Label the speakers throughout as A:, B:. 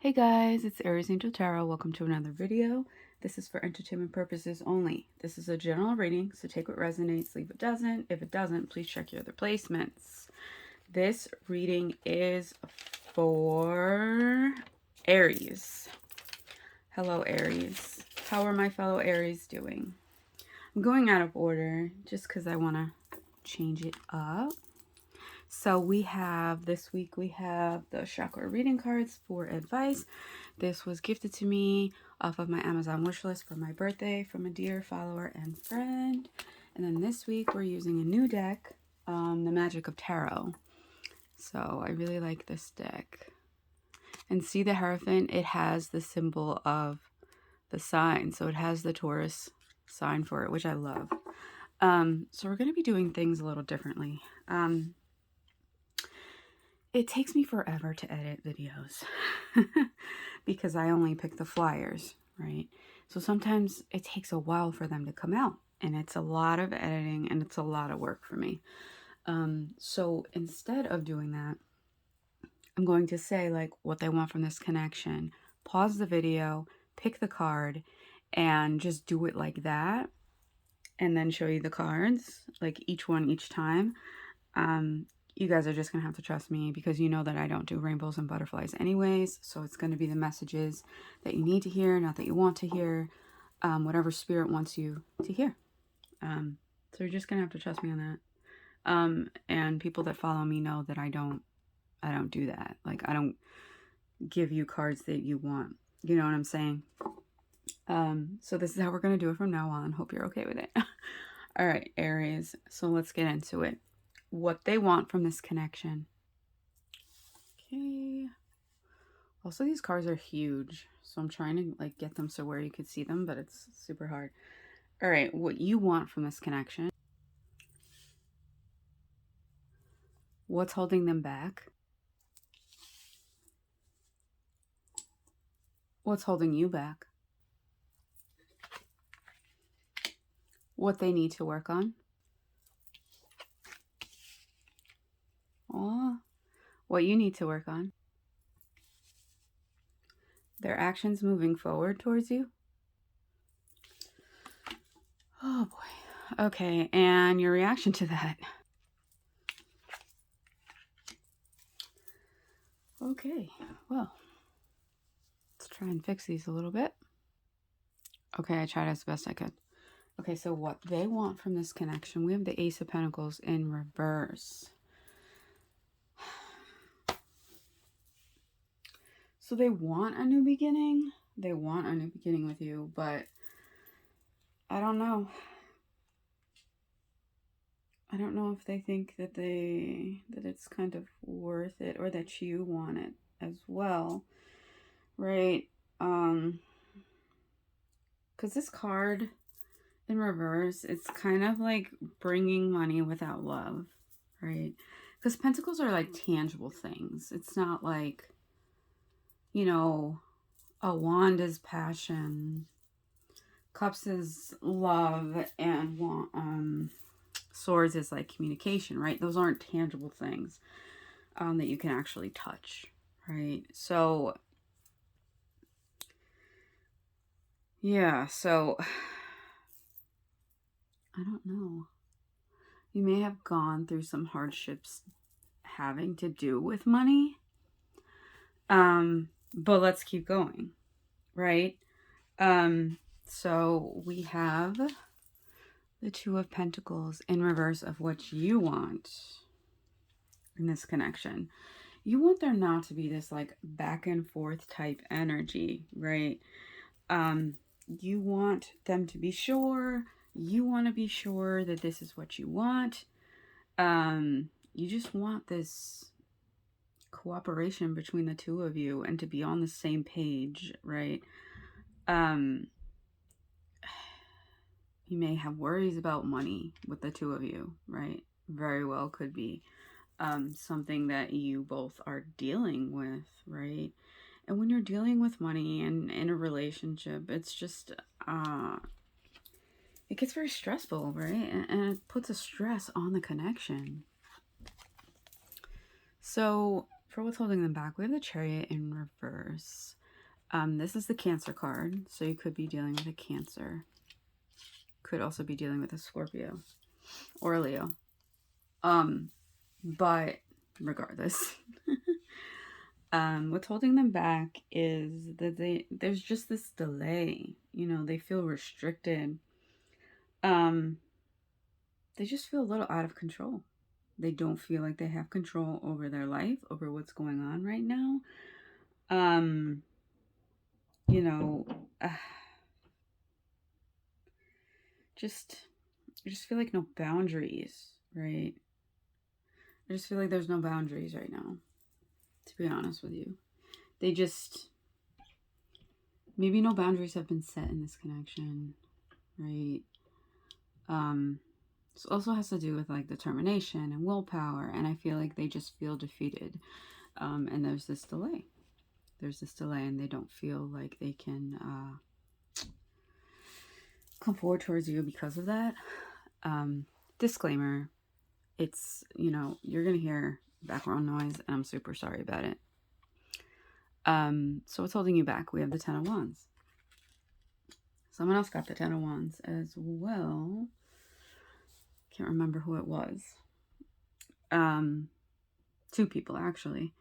A: Hey guys, it's Aries Angel Tarot. Welcome to another video. This is for entertainment purposes only. This is a general reading, so take what resonates, leave what doesn't. If it doesn't, please check your other placements. This reading is for Aries. Hello Aries. How are my fellow Aries doing? I'm going out of order just because I want to change it up. So we have, this week we have the chakra reading cards for advice. This was gifted to me off of my Amazon wish list for my birthday from a dear follower and friend. And then this week we're using a new deck, the Magic of Tarot. So I really like this deck. And see the Hierophant, it has the symbol of the sign. So it has the Taurus sign for it, which I love. So we're going to be doing things a little differently. It takes me forever to edit videos because I only pick the flyers, right? So sometimes it takes a while for them to come out, and it's a lot of editing and it's a lot of work for me. So instead of doing that, I'm going to say like what they want from this connection, pause the video, pick the card, and just do it like that, and then show you the cards, like each one each time. You guys are just going to have to trust me because you know that I don't do rainbows and butterflies anyways. So it's going to be the messages that you need to hear, not that you want to hear, whatever spirit wants you to hear. So you're just going to have to trust me on that. And people that follow me know that I don't do that. Like, I don't give you cards that you want. You know what I'm saying? So this is how we're going to do it from now on. Hope you're okay with it. All right, Aries. So let's get into it. What they want from this connection. Okay. Also, these cards are huge, so I'm trying to like get them so where you could see them, but it's super hard. All right, what you want from this connection. What's holding them back? What's holding you back? What they need to work on. Oh, what you need to work on. Their actions moving forward towards you. Oh boy. Okay, and your reaction to that. Okay, well, let's try and fix these a little bit. Okay, I tried as best I could. Okay, so what they want from this connection, we have the Ace of Pentacles in reverse. So they want a new beginning. They want a new beginning with you, but I don't know. I don't know if they think that it's kind of worth it, or that you want it as well, right? Because this card in reverse, it's kind of like bringing money without love, right? Because Pentacles are like tangible things. It's not like, you know, a wand is passion, cups is love, and swords is like communication, right? Those aren't tangible things that you can actually touch, right? So yeah, so I don't know. You may have gone through some hardships having to do with money. But let's keep going, right? So we have the Two of Pentacles in reverse of what you want in this connection. You want there not to be this like back and forth type energy, right? You want them to be sure. You want to be sure that this is what you want. You just want this cooperation between the two of you and to be on the same page, right? You may have worries about money with the two of you, right? Very well could be something that you both are dealing with, right? And when you're dealing with money and in a relationship, it's just it gets very stressful, right? And it puts a stress on the connection. So for what's holding them back, we have the Chariot in reverse. This is the Cancer card, so you could be dealing with a Cancer. Could also be dealing with a Scorpio or a Leo. But regardless, what's holding them back is that there's just this delay. You know, they feel restricted. They just feel a little out of control. They don't feel like they have control over their life, over what's going on right now. You know, I just feel like no boundaries, right? I just feel like there's no boundaries right now, to be honest with you. They just, maybe no boundaries have been set in this connection, right? This also has to do with like determination and willpower, and I feel like they just feel defeated. And there's this delay. And they don't feel like they can come forward towards you because of that. Disclaimer, it's, you know, you're gonna hear background noise, and I'm super sorry about it. So what's holding you back? We have the Ten of Wands. Someone else got the Ten of Wands as well. Can't remember who it was. Two people actually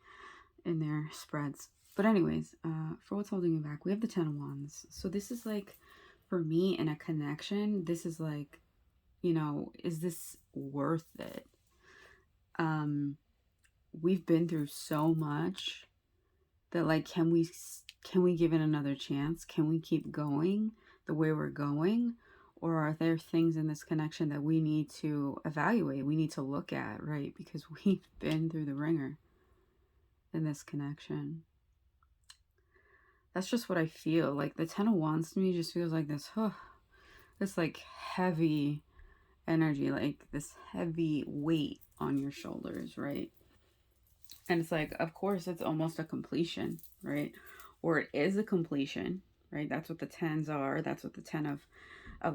A: in their spreads. But anyways, for what's holding you back, we have the Ten of Wands. So this is like, for me, in a connection, this is like, you know, is this worth it? We've been through so much that, like, can we give it another chance? Can we keep going the way we're going? Or are there things in this connection that we need to evaluate, we need to look at, right? Because we've been through the ringer in this connection. That's just what I feel. Like, the Ten of Wands to me just feels like this, this like heavy energy, like this heavy weight on your shoulders, right? And it's like, of course, it's almost a completion, right? Or it is a completion, right? That's what the tens are. That's what the Ten of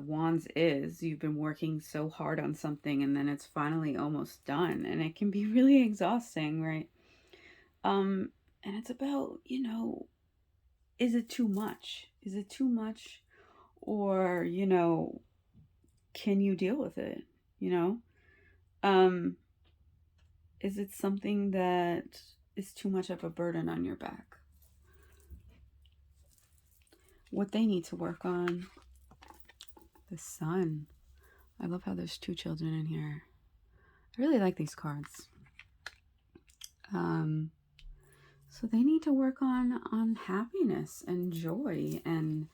A: Wands is. You've been working so hard on something, and then it's finally almost done, and it can be really exhausting, right? And it's about, you know, is it too much? Is it too much? Or, you know, can you deal with it? You know? Is it something that is too much of a burden on your back? What they need to work on. The Sun. I love how there's two children in here. I really like these cards. So they need to work on happiness and joy, and,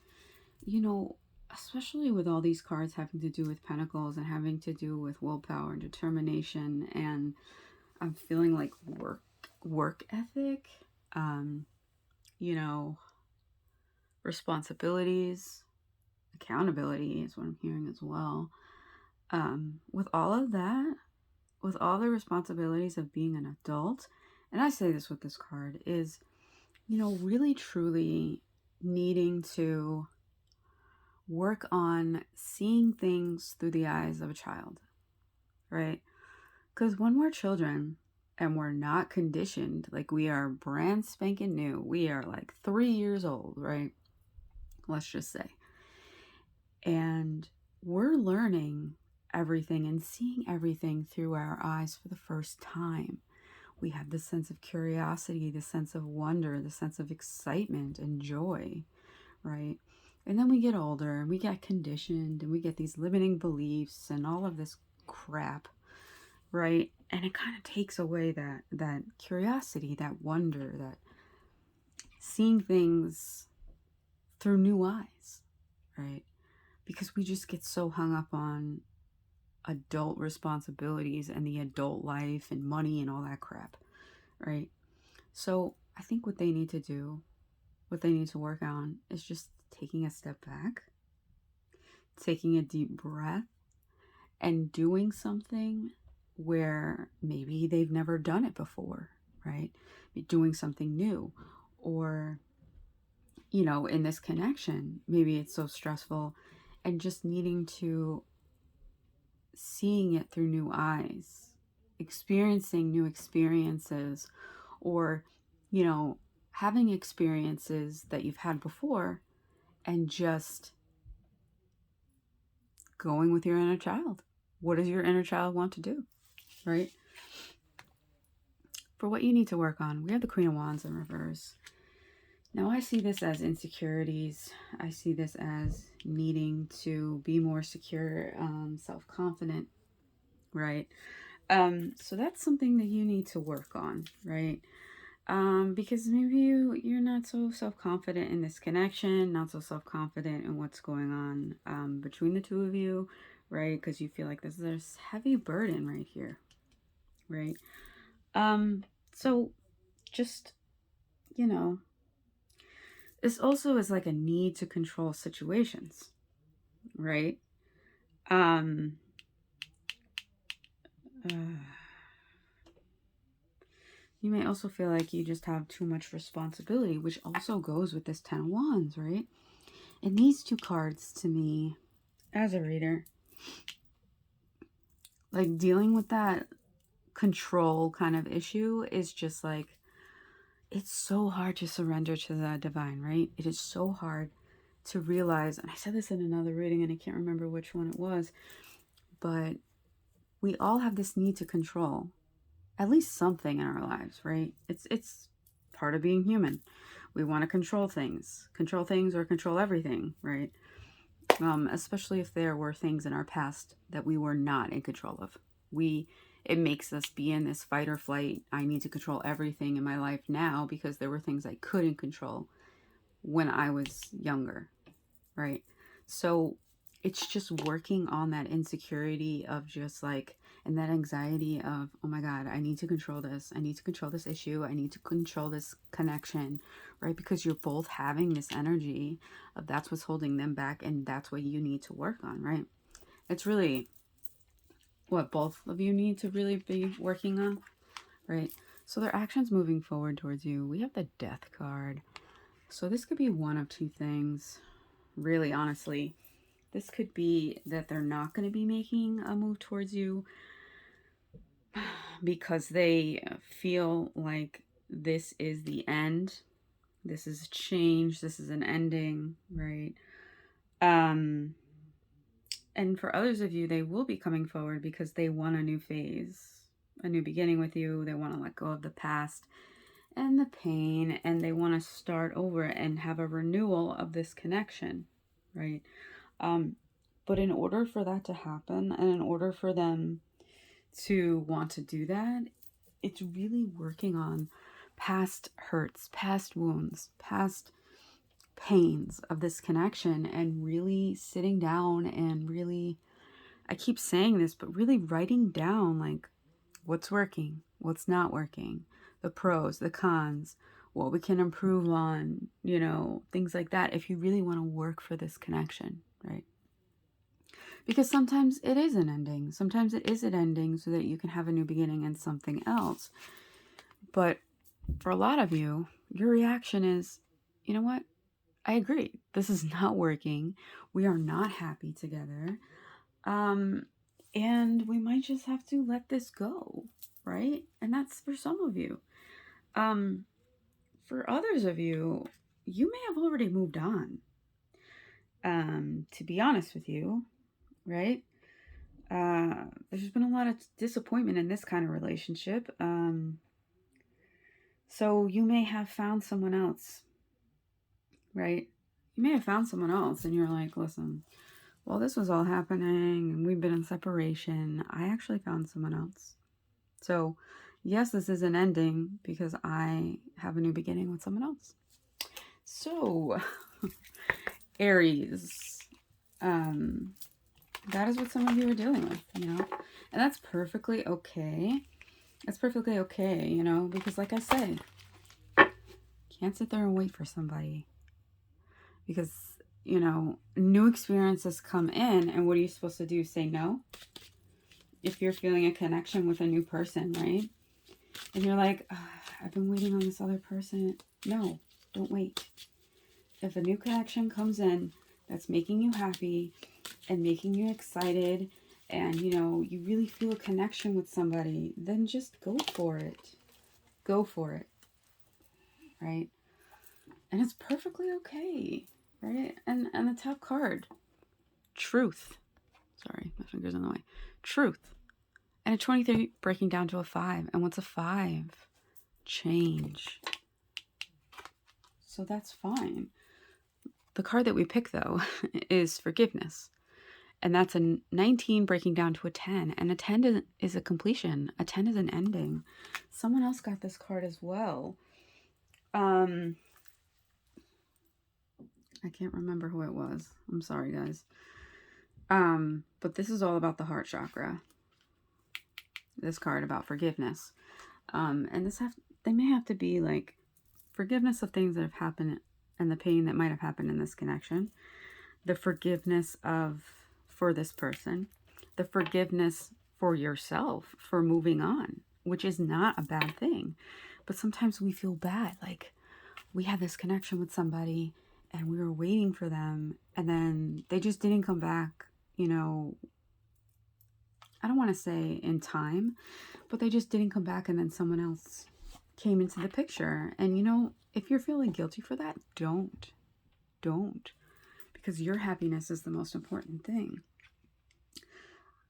A: you know, especially with all these cards having to do with Pentacles and having to do with willpower and determination, and I'm feeling like work ethic, you know, responsibilities, accountability is what I'm hearing as well. With all of that, with all the responsibilities of being an adult, and I say this with this card, is, you know, really truly needing to work on seeing things through the eyes of a child, right? Because when we're children and we're not conditioned, like we are brand spanking new, we are like 3 years old, right? Let's just say. And we're learning everything and seeing everything through our eyes for the first time. We have the sense of curiosity, the sense of wonder, the sense of excitement and joy, right? And then we get older and we get conditioned and we get these limiting beliefs and all of this crap, right? And it kind of takes away that curiosity, that wonder, that seeing things through new eyes, right? Because we just get so hung up on adult responsibilities and the adult life and money and all that crap, right? So I think what they need to do, what they need to work on, is just taking a step back, taking a deep breath, and doing something where maybe they've never done it before, right? Doing something new. Or, you know, in this connection, maybe it's so stressful, and just needing to seeing it through new eyes, experiencing new experiences, or, you know, having experiences that you've had before and just going with your inner child. What does your inner child want to do, right? For what you need to work on, we have the Queen of Wands in reverse. Now, I see this as insecurities. I see this as needing to be more secure, self-confident, right? So that's something that you need to work on, right? Because maybe you're not so self-confident in this connection, not so self-confident in what's going on between the two of you, right? Because you feel like there's this heavy burden right here, right? So just, you know, this also is like a need to control situations, right? Um, uh, you may also feel like you just have too much responsibility, which also goes with this 10 of Wands, right? And these two cards to me, as a reader, like dealing with that control kind of issue is just like, it's so hard to surrender to the divine, right? It is so hard to realize, and I said this in another reading and I can't remember which one it was, but we all have this need to control at least something in our lives, right? It's part of being human. We want to control things or control everything, right? Especially if there were things in our past that we were not in control of. It makes us be in this fight or flight. I need to control everything in my life now because there were things I couldn't control when I was younger, right? So it's just working on that insecurity of just like, and that anxiety of, oh my God, I need to control this. I need to control this issue. I need to control this connection, right? Because you're both having this energy of that's what's holding them back. And that's what you need to work on, right? It's really what both of you need to really be working on, right? So their actions moving forward towards you. We have the Death card. So this could be one of two things, really, honestly. This could be that they're not going to be making a move towards you because they feel like this is the end. This is change. This is an ending, right? And for others of you, they will be coming forward because they want a new phase, a new beginning with you. They want to let go of the past and the pain, and they want to start over and have a renewal of this connection, right? But in order for that to happen, and in order for them to want to do that, it's really working on past hurts, past wounds, past pains of this connection, and really sitting down and really, I keep saying this, but really writing down like what's working, what's not working, the pros, the cons, what we can improve on, you know, things like that, if you really want to work for this connection, right? Because sometimes it is an ending. Sometimes it is an ending so that you can have a new beginning and something else. But for a lot of you, your reaction is, you know what? I agree. This is not working. We are not happy together. And we might just have to let this go, right? And that's for some of you. For others of you, you may have already moved on. To be honest with you, right? There's been a lot of disappointment in this kind of relationship. So you may have found someone else, right? You may have found someone else and you're like, listen, while this was all happening and we've been in separation, I actually found someone else. So yes, this is an ending because I have a new beginning with someone else. So Aries, that is what some of you are dealing with, you know, and that's perfectly okay. It's perfectly okay, you know, because like I say, can't sit there and wait for somebody because, you know, new experiences come in and what are you supposed to do? Say no? If you're feeling a connection with a new person, right? And you're like, I've been waiting on this other person. No, don't wait. If a new connection comes in that's making you happy and making you excited and, you know, you really feel a connection with somebody, then just go for it. go for it, right? And it's perfectly okay, right? And the top card, truth. Sorry, my finger's in the way. Truth. And a 23 breaking down to a 5. And what's a 5? Change. So that's fine. The card that we pick, though, is forgiveness. And that's a 19 breaking down to a 10. And a 10 is a completion. A 10 is an ending. Someone else got this card as well. I can't remember who it was. I'm sorry, guys. But this is all about the heart chakra. This card about forgiveness. And they may have to be like forgiveness of things that have happened and the pain that might have happened in this connection. The forgiveness for this person. The forgiveness for yourself for moving on, which is not a bad thing. But sometimes we feel bad. Like we had this connection with somebody and we were waiting for them and then they just didn't come back, you know, I don't want to say in time, but they just didn't come back and then someone else came into the picture. And, you know, if you're feeling guilty for that, don't. Because your happiness is the most important thing.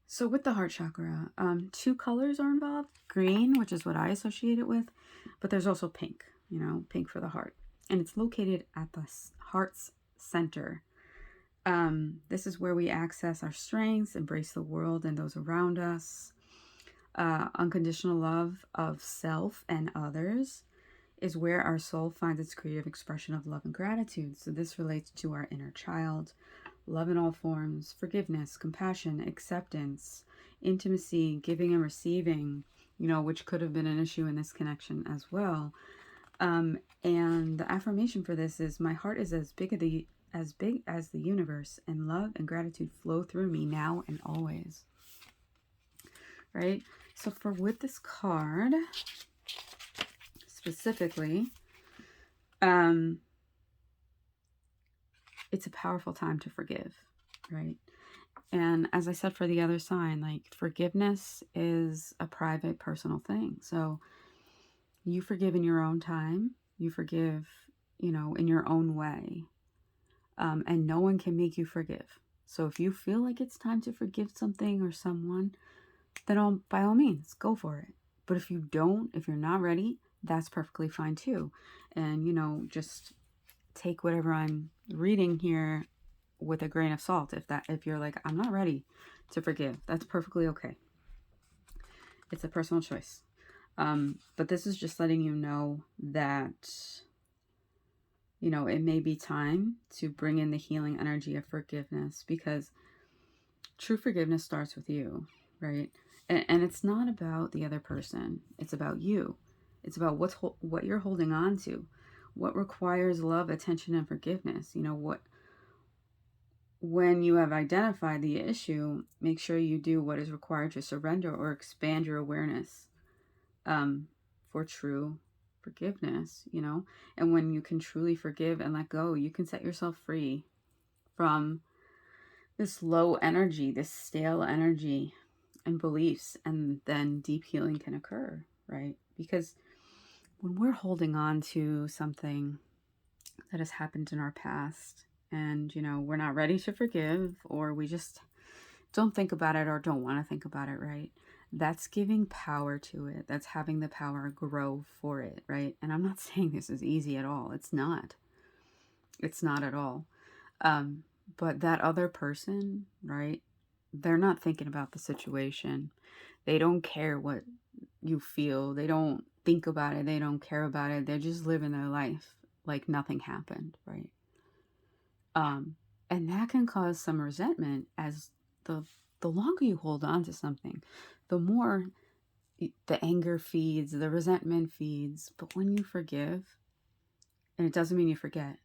A: So with the heart chakra, 2 colors are involved. Green, which is what I associate it with, but there's also pink, you know, pink for the heart. And it's located at the heart's center. This is where we access our strengths, embrace the world and those around us. Unconditional love of self and others is where our soul finds its creative expression of love and gratitude. So this relates to our inner child, love in all forms, forgiveness, compassion, acceptance, intimacy, giving and receiving, you know, which could have been an issue in this connection as well. And the affirmation for this is, my heart is as big as the universe, and love and gratitude flow through me now and always. Right? So with this card specifically, it's a powerful time to forgive, right? And as I said for the other sign, like forgiveness is a private, personal thing. So you forgive in your own time. You forgive, you know, in your own way. And no one can make you forgive. So if you feel like it's time to forgive something or someone, then by all means, go for it. But if you don't, if you're not ready, that's perfectly fine too. And, you know, just take whatever I'm reading here with a grain of salt. If you're like, I'm not ready to forgive, that's perfectly okay. It's a personal choice. But this is just letting you know that, you know, it may be time to bring in the healing energy of forgiveness, because true forgiveness starts with you, right? And it's not about the other person. It's about you. It's about what you're holding on to, what requires love, attention, and forgiveness. You know, when you have identified the issue, make sure you do what is required to surrender or expand your awareness for true forgiveness, you know. And when you can truly forgive and let go, you can set yourself free from this low energy, this stale energy and beliefs, and then deep healing can occur, right? Because when we're holding on to something that has happened in our past and, you know, we're not ready to forgive, or we just don't think about it or don't want to think about it, right? That's giving power to it. That's having the power grow for it, right? And I'm not saying this is easy at all. It's not. It's not at all. But that other person, right? They're not thinking about the situation. They don't care what you feel. They don't think about it. They don't care about it. They're just living their life like nothing happened, right? And that can cause some resentment, as the longer you hold on to something, the more the anger feeds, the resentment feeds. But when you forgive, and it doesn't mean you forget,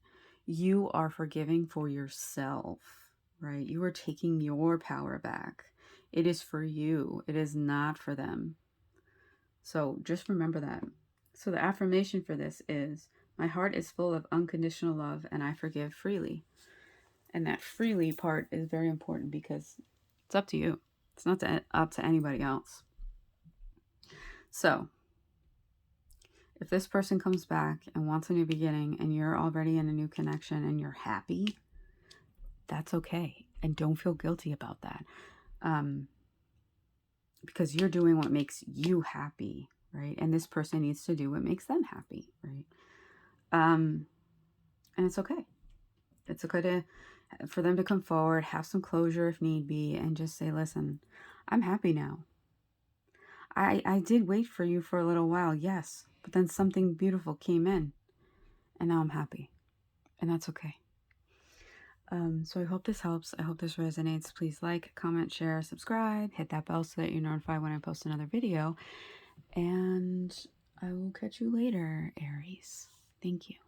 A: you are forgiving for yourself, right? You are taking your power back. It is for you. It is not for them. So just remember that. So the affirmation for this is, my heart is full of unconditional love and I forgive freely. And that freely part is very important, because it's up to you. It's not up to anybody else. So If this person comes back and wants a new beginning and you're already in a new connection and you're happy, that's okay. And don't feel guilty about that. Because you're doing what makes you happy, right? And this person needs to do what makes them happy, right? And it's okay. It's okay for them to come forward, have some closure if need be, and just say, listen, I'm happy now. I did wait for you for a little while, yes, but then something beautiful came in, and now I'm happy, and that's okay. So I hope this helps. I hope this resonates. Please like, comment, share, subscribe, hit that bell so that you're notified when I post another video, and I will catch you later, Aries. Thank you.